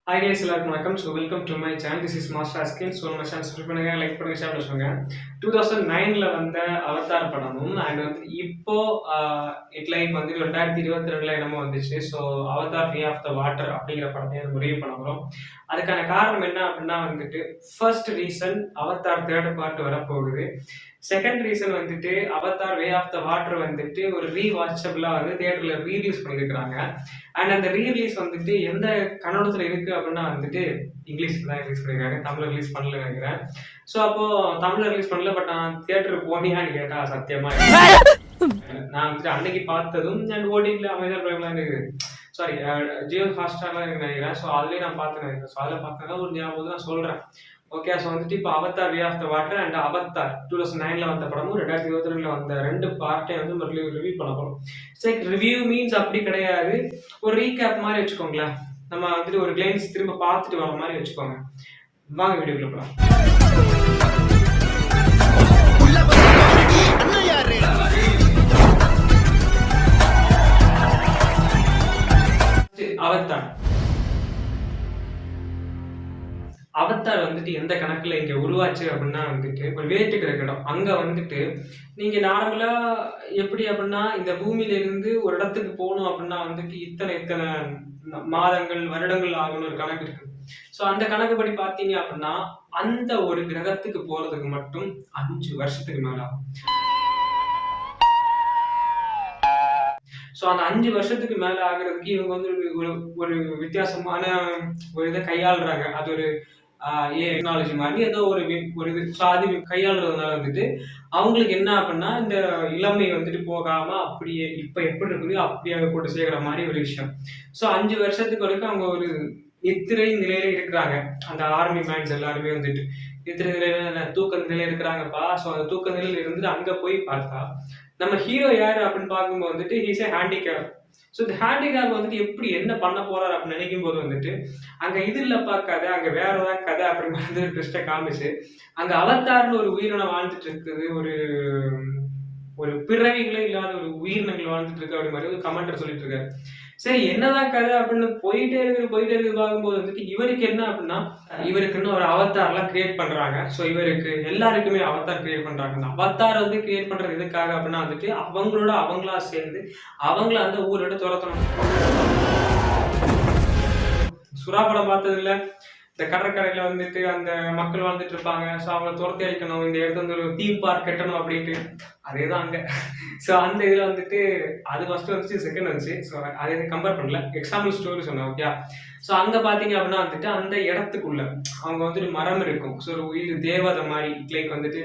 Hi guys, எல்லாருக்கும் வணக்கம். So welcome to my channel. This is Master Askin. So நம்ம channel subscribe பண்ணுங்க, like பண்ணுங்க, ஷேர் பண்ணுங்க. 2009ல வந்த அவதார் படமும் அண்ட் வந்து இப்போ இட் லைக் வந்து 2022ல என்னமோ வந்துச்சு. So Avatar way of the water அப்படிங்கிற படத்தை ரிவ்யூ பண்ண போகிறோம். அதுக்கான காரணம் என்ன அப்படின்னா வந்துட்டு first reason Avatar third part வரப்போகுது. செகண்ட் ரீசன் வந்துட்டு Avatar way of the water வந்துட்டு ஒரு ரீவாட்சபிளா வந்து தியேட்டர்ல ரீலீஸ் பண்ணியிருக்கிறாங்க. அண்ட் அந்த ரீலீஸ் வந்துட்டு எந்த கன்னடத்துல இருக்கு அப்படின்னா வந்துட்டு இங்கிலீஷ்ல தான் ரிலீஸ் பண்ணிருக்காங்க, தமிழ்ல ரிலீஸ் பண்ணல நினைக்கிறேன். ஸோ அப்போ தமிழ்ல ரிலீஸ் பண்ணல, பட் நான் தியேட்டருக்கு போனியான்னு கேட்டா சத்தியமா நான் வந்துட்டு அன்னைக்கு பார்த்ததும் அண்ட் ஓடிடில அமேசான் பிரைம்லாம் இருக்குது, சாரி ஜியோ ஹாட்ஸ்டார்லாம் இருக்கு நினைக்கிறேன். ஸோ அதுலேயே நான் பார்த்துனேன். ஸோ அதில் பார்த்தா ஒரு ஞாபகம் நான் சொல்றேன். ஓகே, ஸோ வந்துட்டு இப்போ Avatar way of the water and Avatar 2009ல வந்த படமும் 2022ல வந்த ரெண்டு பார்ட்டை வந்து மறுபடியும் ரிவ்யூ பண்ண போகிறோம். சரி, ரிவ்யூ மீன்ஸ் அப்படி கிடையாது, ஒரு ரீகேப் மாதிரி வச்சுக்கோங்களேன். நம்ம வந்துட்டு ஒரு கிளைன்ஸ் திரும்ப பார்த்துட்டு வர மாதிரி வச்சுக்கோங்க. வாங்க வீடியோக்குள்ள போகலாம். அவதார் அவதார் வந்துட்டு எந்த கணக்குல இங்க உருவாச்சு அப்படின்னா வந்துட்டு ஒரு வேற்றுக்கிற இடம். அங்க வந்துட்டு நீங்க நார்மலா எப்படி அப்படின்னா இந்த பூமியில இருந்து ஒரு இடத்துக்கு போகணும் அப்படின்னா வந்துட்டு இத்தனை மாதங்கள் வருடங்கள் ஆகணும் ஒரு கணக்கு இருக்கு. ஸோ அந்த கணக்குப்படி பார்த்தீங்க அப்படின்னா அந்த ஒரு கிரகத்துக்கு போறதுக்கு மட்டும் 5 வருஷத்துக்கு மேல ஆகும். ஸோ அந்த 5 வருஷத்துக்கு மேல ஆகுறதுக்கு இவங்க வந்து ஒரு வித்தியாசமான ஒரு இதை கையாளுறாங்க. அது ஒரு டெக்னாலஜி மாதிரி ஏதோ ஒரு இது அது கையாளுறதுனால வந்துட்டு அவங்களுக்கு என்ன அப்படின்னா இந்த இளமை வந்துட்டு போகாம அப்படியே இப்ப எப்படி இருக்குதோ அப்படியே போட்டு சேர்க்கிற மாதிரி ஒரு விஷயம். ஸோ 5 வருஷத்துக்கு வரைக்கும் அவங்க ஒரு நித்திரை நிலையில இருக்கிறாங்க. அந்த ஆர்மி மேன்ஸ் எல்லாருமே வந்துட்டு நித்திரை நிலையில தூக்க நிலையில இருக்கிறாங்கப்பா. ஸோ அந்த தூக்க நிலையில இருந்து அங்க போய் பார்த்தா நம்ம ஹீரோ யாரு அப்படின்னு பார்க்கும்போது வந்துட்டு ஹீஸ் ஏ ஹேண்டிகேப். ஸோ இந்த ஹேண்டிகேப் வந்துட்டு எப்படி என்ன பண்ண போறாரு அப்படின்னு நினைக்கும் போது வந்துட்டு அங்க இது இல்லப்பா கதை, அங்க வேற ஏதாவது கதை அப்படின்னு வந்து ட்விஸ்டை காமிச்சு அங்க அவதார்னு ஒரு உயிரினம் வாழ்ந்துட்டு இருக்குது, ஒரு ஒரு பிறவிகளே இல்லாத ஒரு உயிரினங்கள் வாழ்ந்துட்டு இருக்கு அப்படி மாதிரி ஒரு கமெண்டர் சொல்லிட்டு இருக்காரு. சரி, என்னதான் கதை அப்படின்னு போயிட்டே இருக்கு பார்க்கும்போது வந்துட்டு இவருக்கு என்ன அப்படின்னா இவருக்குன்னு ஒரு அவதார்லாம் கிரியேட் பண்றாங்க. ஸோ இவருக்கு எல்லாருக்குமே அவதார் கிரியேட் பண்றாங்க. அந்த அவதார் வந்து கிரியேட் பண்றது எதுக்காக அப்படின்னா வந்துட்டு அவங்களா சேர்ந்து அவங்கள அந்த ஊரோட துரத்தணும். சுறா படம் பார்த்தது இல்ல, இந்த கடற்கரையில வந்துட்டு அந்த மக்கள் வாழ்ந்துட்டு இருப்பாங்க. ஸோ அவங்கள துரத்தி அடிக்கணும், இந்த இடத்துல வந்து ஒரு தீம் பார்க் கட்டணும் அப்படின்ட்டு. அதேதான் அங்க. ஸோ அந்த இதுல வந்துட்டு அது ஃபர்ஸ்ட் வந்துச்சு, செகண்ட் வந்துச்சு. ஸோ அதை கம்பேர் பண்ணல, எக்ஸாம்பிள் ஸ்டோரி சொன்னேன். ஓகே, ஸோ அங்க பாத்தீங்க அப்படின்னா வந்துட்டு அந்த இடத்துக்குள்ள அவங்க வந்துட்டு மரம் இருக்கும். ஸோ ஒரு உயிர் தேவதை மாதிரி லைக் வந்துட்டு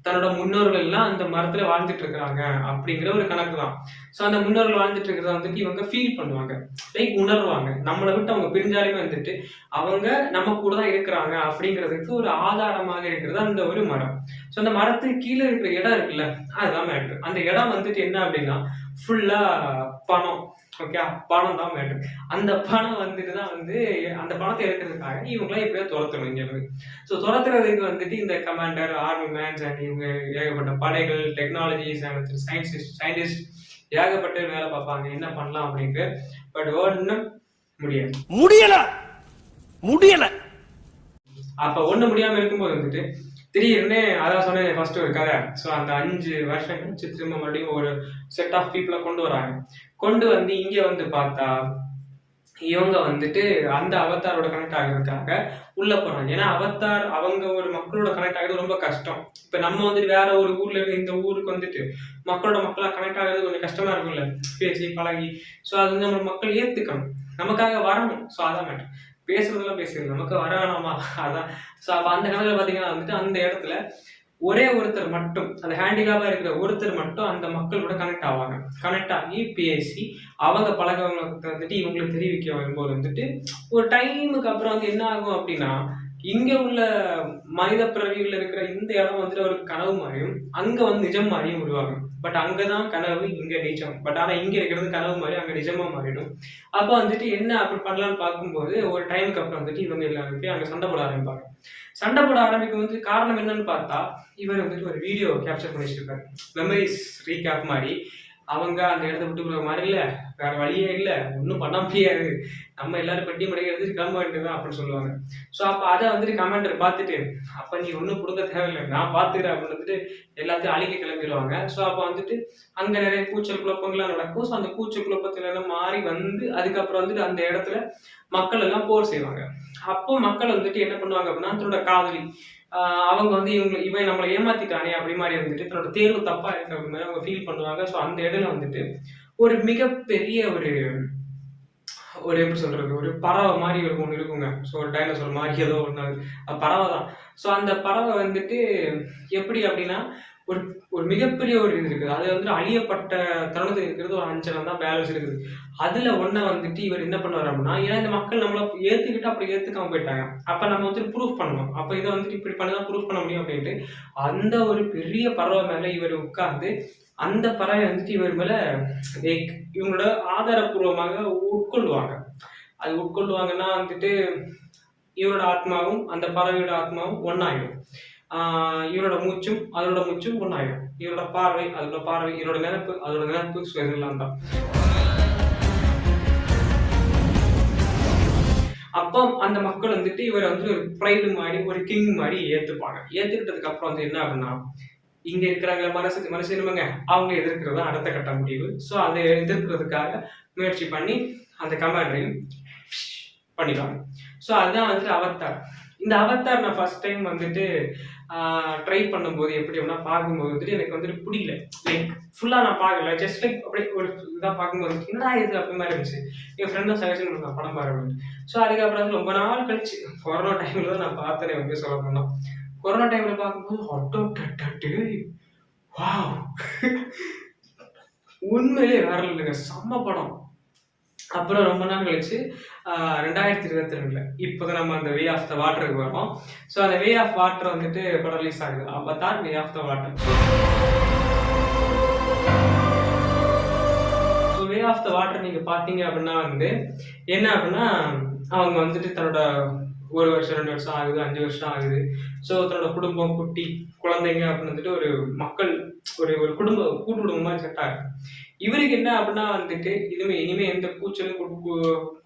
தன்னோட முன்னோர்கள் எல்லாம் அந்த மரத்துல வாழ்ந்துட்டு இருக்கிறாங்க அப்படிங்கிற ஒரு கணக்கு தான். ஸோ அந்த முன்னோர்கள் வாழ்ந்துட்டு இருக்கிறத வந்துட்டு இவங்க ஃபீல் பண்ணுவாங்க, லைக் உணர்வாங்க. நம்மளை விட்டு அவங்க பிரிஞ்சாலுமே வந்துட்டு அவங்க நம்ம கூட தான் இருக்கிறாங்க அப்படிங்கிறதுக்கு ஒரு ஆதாரமாக இருக்கிறது அந்த ஒரு மரம். ஸோ அந்த மரத்துக்கு கீழே இருக்கிற இடம் இருக்குல்ல, அதுதான் மேட்ரு. அந்த இடம் வந்துட்டு என்ன அப்படின்னா ஃபுல்லா பணம். ஓகே, பணம் தான் மேட்ரு. அந்த பணம் வந்துட்டு தான் வந்து அந்த பணத்தை எடுக்கிறதுக்காக இவங்களாம் எப்படியோ துரத்தணும் இங்க இருந்து. ஸோ துரத்துறதுக்கு வந்துட்டு இந்த கமாண்டர், ஆர்மி மேன்ஸ் அண்ட் இவங்க ஏகப்பட்ட படைகள், டெக்னாலஜிஸ் அண்ட் சயின்டிஸ்ட் ஏகப்பட்ட வேலை பார்ப்பாங்க என்ன பண்ணலாம் அப்படின்ட்டு. பட் ஒன்றும் முடியல. அப்ப ஒண்ணு முடியாம இருக்கும்போது வந்துட்டு திடீர்னு அதான் சொன்னேன் ஃபர்ஸ்ட் ஒரு கதை. ஸோ அந்த 5 வருஷம் கழிச்சு திரும்ப மறுபடியும் ஒரு செட் ஆஃப் பீப்புளை கொண்டு வராங்க. கொண்டு வந்து இங்க வந்து பார்த்தா இவங்க வந்துட்டு அந்த அவதாரோட கனெக்ட் ஆகிறதுக்காக உள்ள போறாங்க. ஏன்னா அவதார் அவங்க ஒரு மக்களோட கனெக்ட் ஆகிறது ரொம்ப கஷ்டம். இப்ப நம்ம வந்துட்டு வேற ஒரு ஊர்ல இருந்து இந்த ஊருக்கு வந்துட்டு மக்களா கனெக்ட் ஆகிறது கொஞ்சம் கஷ்டமா இருக்கும்ல, பேசி பழகி. ஸோ அது வந்து நம்ம மக்கள் ஏத்துக்கணும், நமக்காக வரணும். ஸோ அதான் மேட்டர். பேசுறதெல்லாம் பேசுறது நமக்கு வர வேணாமா, அதான். ஸோ அப்ப அந்த கணக்குல பாத்தீங்கன்னா வந்துட்டு அந்த இடத்துல ஒரே ஒருத்தர் மட்டும், அந்த ஹேண்டிகேப்பா இருக்கிற ஒருத்தர் மட்டும் அந்த மக்களோட கனெக்ட் ஆவாங்க. கனெக்ட் ஆகி பேசி அவங்க பழக்கவங்களுக்கு வந்துட்டு இவங்களுக்கு தெரிவிக்க வரும்போது வந்துட்டு ஒரு டைமுக்கு அப்புறம் வந்து என்ன ஆகும் அப்படின்னா இங்க உள்ள மனித பிறவிகள் இருக்கிற இந்த இடம் வந்துட்டு ஒரு கனவு மாதிரியும் அங்க வந்து நிஜம் மாதிரியும் உருவாகும். பட் அங்கதான் கனவு, இங்க நிஜம். பட் ஆனா இங்க இருக்கிறது கனவு மாதிரி அங்க நிஜமா மாறிடும். அப்ப வந்துட்டு என்ன அப்படி பண்ணலாம்னு பார்க்கும்போது ஒரு டைமுக்கு அப்புறம் வந்துட்டு இவங்க எல்லாருமே அங்க சண்டை போட ஆரம்பிப்பாங்க. சண்டை போட ஆரம்பிக்கும் வந்து காரணம் என்னன்னு பார்த்தா இவர் வந்துட்டு ஒரு வீடியோ கேப்சர் பண்ணி வச்சிருக்காரு, மெமரிஸ் ரீகேப் மாதிரி. அவங்க அந்த இடத்த விட்டு போற மாதிரி இல்ல, வேற வழியே இல்லை, ஒன்றும் பண்ண முடியாது, நம்ம எல்லாரும் பெட்டி மடக்கி எடுத்துட்டு கிளம்ப வேண்டியதுதான் அப்படின்னு சொல்லுவாங்க. ஸோ அப்போ அதை வந்துட்டு கமாண்டர் பார்த்துட்டு, அப்போ நீ ஒன்றும் கொடுக்க தேவையில்லை, நான் பார்த்துக்கிறேன் அப்படின்னு வந்துட்டு எல்லாத்தையும் அழிக்க கிளம்பிடுவாங்க. ஸோ அப்போ வந்துட்டு அங்கே நிறைய கூச்சல் குழப்பங்கள்லாம் நடக்கும். ஸோ அந்த கூச்சல் குழப்பத்துல எல்லாம் மாறி வந்து அதுக்கப்புறம் வந்துட்டு அந்த இடத்துல மக்கள் எல்லாம் போர் செய்வாங்க. அப்போ மக்கள் வந்துட்டு என்ன பண்ணுவாங்க அப்படின்னா, தன்னோட காதலி அவங்க வந்து இவன் நம்மளை ஏமாத்திட்டானே அப்படி மாதிரி வந்துட்டு தன்னோட தேர்வு தப்பா இருக்கு அப்படி மாதிரி அவங்க ஃபீல் பண்ணுவாங்க. ஸோ அந்த இடையில வந்துட்டு ஒரு மிகப்பெரிய ஒரு ஒரு எப்படி சொல்றது, ஒரு பறவை மாதிரி ஒன்று இருக்குங்க. ஸோ ஒரு டைனோசர் மாதிரி ஏதோ ஒன்று, பறவை தான். ஸோ அந்த பறவை வந்துட்டு எப்படி அப்படின்னா ஒரு ஒரு மிகப்பெரிய ஒரு இது இருக்குது. அது வந்துட்டு அழியப்பட்ட தருணத்தில் இருக்கிறது ஒரு 5 தான் பேலன்ஸ் இருக்குது. அதுல ஒன்றை வந்துட்டு இவர் என்ன பண்ணுவார் அப்படின்னா, ஏன்னா இந்த மக்கள் நம்மளை ஏத்துக்கிட்டு அப்படி ஏத்துக்காம போயிட்டாங்க, அப்ப நம்ம வந்துட்டு ப்ரூஃப் பண்ணணும், அப்ப இதை வந்துட்டு இப்படி பண்ணிதான் ப்ரூஃப் பண்ண முடியும் அப்படின்ட்டு அந்த ஒரு பெரிய பறவை மேல இவர் உட்கார்ந்து அந்த பறவை வந்துட்டு இவர் மேல இவங்களோட ஆதாரபூர்வமாக உட்கொள்வாங்க. அது உட்கொள்வாங்கன்னா வந்துட்டு இவரோட ஆத்மாவும் அந்த பறவையோட ஆத்மாவும் ஒன்னாயிடும். இவரோட மூச்சும் அதோட மூச்சும் ஒன்னாயிடும். இவரோட பார்வை அதோட பார்வை, இவரோட நினைப்பு அதோட நினைப்பு, இதெல்லாம் தான். அப்போ அந்த மக்கள் வந்துட்டு இவரை வந்து ஒரு ப்ரைடு மாதிரி ஒரு கிங் மாதிரி ஏத்துப்பாங்க. ஏத்துக்கிட்டதுக்கு அப்புறம் வந்து என்ன அப்படின்னா, இங்க இருக்கிறாங்க மனுஷனுங்க அவங்க எதிர்க்கிறது அடுத்த கட்ட முடிவு. ஸோ அதை எதிர்க்கிறதுக்காக முயற்சி பண்ணி அந்த கமாண்டரையும் பண்ணிடுவாங்க. ஸோ அதுதான் வந்துட்டு அவத்தார். இந்த அவத்தார் நான் ஃபர்ஸ்ட் டைம் வந்துட்டு ட்ரை பண்ணும்போது எப்படி அப்படின்னா பார்க்கும்போது வந்துட்டு எனக்கு வந்துட்டு பிடிக்கல. லைக் ஃபுல்லாக நான் பார்க்கல, ஜஸ்ட் லைக் அப்படியே ஒரு இதாக பார்க்கும்போது என்னடா இது அப்படி மாதிரி இருந்துச்சு. என் ஃப்ரெண்டும் சஜஷன் பண்ணுவாங்க படம் பாரு அப்படின்னு. ஸோ அதுக்கப்புறம் ரொம்ப நாள் கழிச்சு கொரோனா டைம்ல தான் நான் பார்த்தேன் வந்து சொல்ல போனோம். கொரோனா டைம்ல பார்க்கும்போது வாவ் உண்மையிலே வேற இல்லைங்க, செம்ம படம். அப்புறம் ரொம்ப நாள் கழிச்சு 2022 இப்போதான் நம்ம அந்த வே ஆஃப் த வாட்டருக்கு வரோம். ஸோ அந்த வே ஆஃப் வாட்டர் வந்துட்டு படம் ரிலீஸ் ஆகுது. Avatar way of the water. So way of the water நீங்க பாத்தீங்க அப்படின்னா வந்து என்ன அப்படின்னா, அவங்க வந்துட்டு தன்னோட 1 வருஷம் 2 வருஷம் ஆகுது, 5 வருஷம் ஆகுது. ஸோ தன்னோட குடும்பம், குட்டி, குழந்தைங்க அப்படின்னு வந்துட்டு ஒரு மக்கள் ஒரு ஒரு கூட்டு குடும்பம் மாதிரி செட் ஆகுது. இவருக்கு என்ன அப்படின்னா வந்துட்டு இனிமே எந்த கூச்சலும்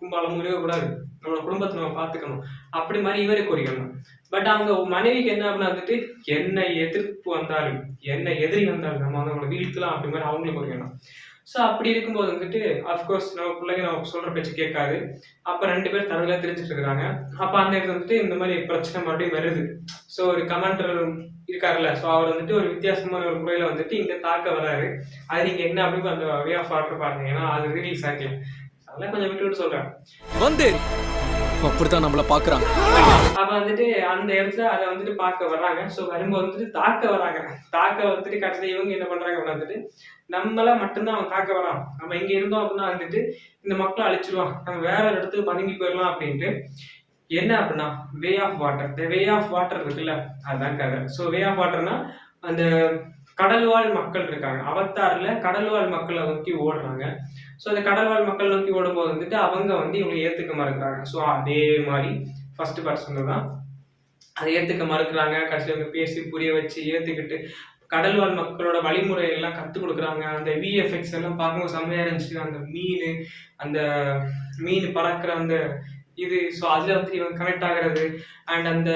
கும்பாலமும் இருக்கக்கூடாது, நம்மளோட குடும்பத்தை நம்ம பார்த்துக்கணும் அப்படி மாதிரி இவருக்கு ஒரு எண்ணம். பட் அவங்க மனைவிக்கு என்ன அப்படின்னா வந்துட்டு என்ன எதிர்ப்பு வந்தாலும் என்ன எதிரி வந்தாலும் நம்ம வந்து அவங்களை வீழ்த்தலாம் அப்படி மாதிரி அவங்களுக்கு ஒரு எண்ணம். ஸோ அப்படி இருக்கும்போது வந்துட்டு அஃப்கோர்ஸ் நம்ம பிள்ளைங்க நம்ம சொல்ற பேச்சு கேட்காது. அப்ப 2 பேர் தரவுல தெரிஞ்சுட்டு இருக்கிறாங்க. அப்ப அந்த இடத்துல வந்துட்டு இந்த மாதிரி பிரச்சனை மறுபடியும் வருது. ஸோ ஒரு கமாண்டர் இருக்காருல்ல, ஸோ அவர் வந்துட்டு ஒரு வித்தியாசமான ஒரு முறையில வந்துட்டு இங்க தாக்க வராரு. அது நீங்க என்ன அப்படின்னு அந்த வே ஆஃப் வாட்டர் பாருங்க, ஏன்னா அது ரிலீஸ் ஆகல. அதெல்லாம் கொஞ்சம் விட்டு சொல்றேன் வந்து அப்படித்தான் நம்மள பாக்குறாங்க. அப்ப வந்துட்டு அந்த இடத்துல அதை வந்துட்டு பார்க்க வர்றாங்க. ஸோ வரும்போது வந்துட்டு தாக்க வராங்க. தாக்க வந்துட்டு கடைசியில் இவங்க என்ன பண்றாங்க அப்படின்னா வந்துட்டு நம்மள மட்டும்தான் அவன் தாக்க வரான், நம்ம இங்க இருந்தோம் அப்படின்னா வந்துட்டு இந்த மக்களை அழிச்சிருவான், நம்ம வேற ஒரு இடத்துக்கு பதுங்கி போயிடலாம் அப்படின்ட்டு என்ன அப்படின்னா வே ஆஃப் வாட்டர். இந்த வே ஆஃப் வாட்டர் இருக்குல்ல, அதுதான் கதை. ஸோ வே ஆஃப் வாட்டர்னா அந்த கடல்வாழ் மக்கள் இருக்காங்க. அவத்தாறுல கடல்வாழ் மக்களை நோக்கி ஓடுறாங்க. ஸோ அந்த கடல்வாழ் மக்கள் நோக்கி ஓடும்போது வந்துட்டு அவங்க வந்து இவங்களை ஏத்துக்க மறுக்கிறாங்க. ஸோ அதே மாதிரி ஃபர்ஸ்ட் பர்சன் தான் அதை ஏத்துக்க மறுக்கிறாங்க. கடைசியில் அவங்க பேசி புரிய வச்சு ஏத்துக்கிட்டு கடல்வாழ் மக்களோட வழிமுறை எல்லாம் கற்றுக் கொடுக்குறாங்க. அந்த விஎஃப்எக்ஸ் எல்லாம் பார்க்கும்போது செம்மையா இருந்துச்சு. அந்த மீன் பறக்கிற அந்த இது, ஸோ அதில் வந்து இவங்க கனெக்ட் ஆகிறது. அண்ட் அந்த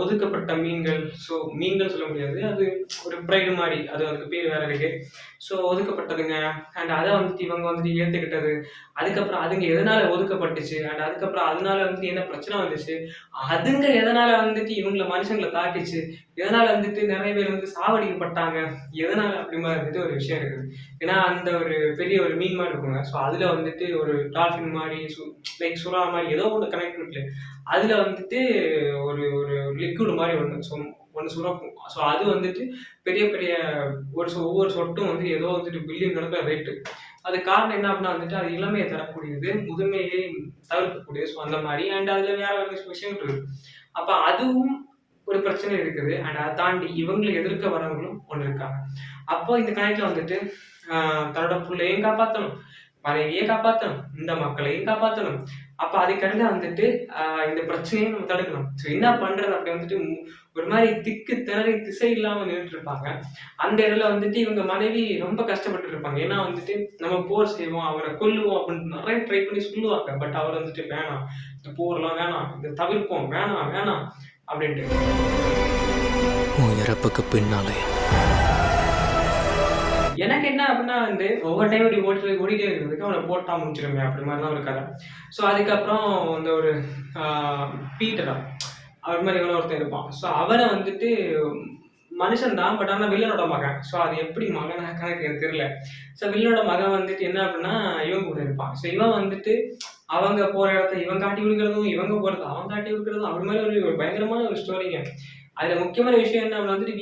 ஒதுக்கப்பட்ட மீன்கள், ஸோ மீன்கள் சொல்ல முடியாது, அது ஒரு ப்ரைடு மாதிரி, அதுக்கு பேர் வேற இருக்கு. ஸோ ஒதுக்கப்பட்டதுங்க. அண்ட் அதை வந்துட்டு இவங்க வந்துட்டு ஏற்றுக்கிட்டது. அதுக்கப்புறம் அதுங்க எதனால ஒதுக்கப்பட்டுச்சு, அண்ட் அதுக்கப்புறம் அதனால வந்துட்டு என்ன பிரச்சனை வந்துச்சு, அதுங்க எதனால வந்துட்டு இவங்களை மனுஷங்களை தாக்கிச்சு, எதனால வந்துட்டு நிறைய பேர் வந்து சாவடிக்கப்பட்டாங்க, எதனால அப்படி மாதிரி வந்துட்டு ஒரு விஷயம் இருக்குது. ஏன்னா அந்த ஒரு பெரிய ஒரு மீன் மாதிரி இருக்குங்க. ஸோ அதில் வந்துட்டு ஒரு டால்ஃபின் மாதிரி லைக் சுறா மாதிரி ஏதோ ஒன்று கனெக்ட் இருக்கு. அதில் வந்துட்டு ஒரு ஒரு லிக்விட் மாதிரி ஒன்று சுரக்கும். ஸோ அது வந்துட்டு பெரிய பெரிய ஒவ்வொரு சொட்டும் வந்து ஏதோ வந்துட்டு பில்லியன் கணக்கில் ரேட்டு. அது காரணம் என்ன அப்படின்னா வந்துட்டு அது இளமையை தரக்கூடியது, முதுமையை தவிர்க்கக்கூடியது. ஸோ அந்த மாதிரி அண்ட் அதில் வேற ஒரு விஷயம் இருக்குது. அப்போ அதுவும் ஒரு பிரச்சனை இருக்குது. அண்ட் அதை தாண்டி இவங்களை எதிர்க்க வரவங்களும் ஒன்று இருக்காங்க. அப்போ இந்த கணக்கில் வந்துட்டு தன்னோட பிள்ளையும் காப்பாற்றணும், மனைவியை காப்பாற்றணும், இந்த மக்களையும் காப்பாற்றணும். அப்ப அதுக்கடுத்து வந்துட்டு இந்த பிரச்சனையை நம்ம தடுக்கணும். ஸோ என்ன பண்றது அப்படி வந்துட்டு ஒரு மாதிரி திக்கு திணறி திசை இல்லாம நின்றுட்டு இருப்பாங்க. அந்த இடத்துல வந்துட்டு இவங்க மனைவி ரொம்ப கஷ்டப்பட்டு இருப்பாங்க. ஏன்னா வந்துட்டு நம்ம போர் செய்வோம், அவரை கொல்லுவோம் அப்படின்னு நிறைய ட்ரை பண்ணி சொல்லுவாங்க. பட் அவர் வந்துட்டு வேணாம், இந்த போர்லாம் வேணாம், இதை தவிர்ப்போம், வேணாம் வேணாம் அப்படின்ட்டு. உன் இறப்புக்கு பின்னாலே எனக்கு என்ன அப்படின்னா வந்து ஒவ்வொரு டைம் இப்படி ஓடிட்டே இருக்கிறதுக்கு அவனை போட்டா முடிச்சிருமே அப்படி மாதிரி தான் ஒரு கதை. ஸோ அதுக்கப்புறம் இந்த ஒரு பீட்டரா அவர் மாதிரி எவ்வளோ ஒருத்தர் இருப்பான். ஸோ அவனை வந்துட்டு மனுஷன் தான், பட் ஆனால் வில்லனோட மகன். ஸோ அது எப்படி மகனாக எனக்கு தெரியல. ஸோ வில்லனோட மகன் வந்துட்டு என்ன அப்படின்னா இவன் கூட இருப்பான். ஸோ இவன் வந்துட்டு அவங்க போற இடத்த இவன் காட்டி கொடுக்கறதும், இவங்க போறது அவன் காட்டி கொடுக்கறதும், அவர் மாதிரி ஒரு பயங்கரமான ஒரு ஸ்டோரிங்க. அதுல முக்கியமான விஷயம் என்ன அப்படின்னா வந்துட்டு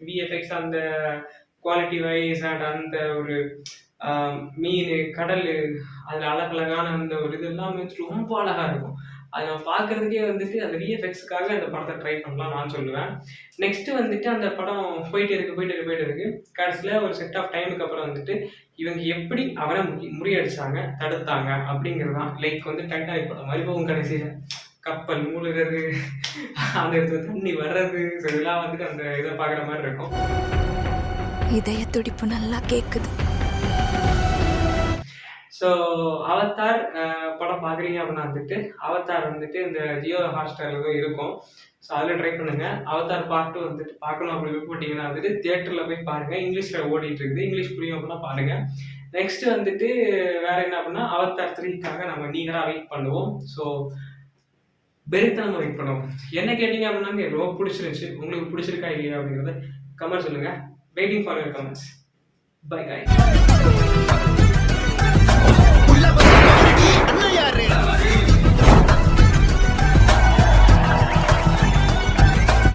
விஎஃப்எக்ஸ் அந்த குவாலிட்டி வைஸ் அண்ட் அந்த ஒரு மீன் கடல் அதில் அழகழகான அந்த ஒரு இது எல்லாமே ரொம்ப அழகா இருக்கும். அதை நம்ம பார்க்கறதுக்கே வந்துட்டு அந்த விஎஃப்எக்ஸுக்காக அந்த படத்தை ட்ரை பண்ணலாம் நான் சொல்லுவேன். நெக்ஸ்ட் வந்துட்டு அந்த படம் போயிட்டு இருக்கு. கடைசியில் ஒரு செட் ஆஃப் டைமுக்கு அப்புறம் வந்துட்டு இவங்க எப்படி அவனை முறியடிச்சாங்க, தடுத்தாங்க அப்படிங்கிறது தான். லைக் வந்து டைட்டானிக் படம் மாதிரி போகும். கடைசியில் கப்பல் மூழ்கிறது, அந்த இடத்துல தண்ணி வர்றது, ஸோ இதெல்லாம் வந்துட்டு அந்த இதை பார்க்குற மாதிரி இருக்கும். இதய துடிப்பு நல்லா கேக்குது. ஸோ அவதார் படம் பார்க்குறீங்க அப்படின்னா வந்துட்டு அவதார் வந்துட்டு இந்த ஜியோ ஹாட்ஸ்டாரில் தான் இருக்கும். ஸோ அதில் ட்ரை பண்ணுங்க. அவதார் பார்ட் 2 வந்துட்டு பார்க்கணும் அப்படி விருப்பப்பட்டீங்கன்னா வந்துட்டு தியேட்டரில் போய் பாருங்க. இங்கிலீஷில் ஓடிட்டு இருக்குது, இங்கிலீஷ் புரியும் அப்படின்னா பாருங்க. நெக்ஸ்ட் வந்துட்டு வேற என்ன அப்படின்னா அவதார் 3க்காக நம்ம நீங்களாக வெயிட் பண்ணுவோம். ஸோ வெறித்தனமாக வெயிட் பண்ணுவோம். என்ன கேட்டீங்க அப்படின்னா எனக்கு ரொம்ப பிடிச்சிருந்துச்சு. உங்களுக்கு பிடிச்சிருக்கா இல்லையா அப்படிங்கிறத கமெண்ட் சொல்லுங்க. Waiting for your comments. Bye guys.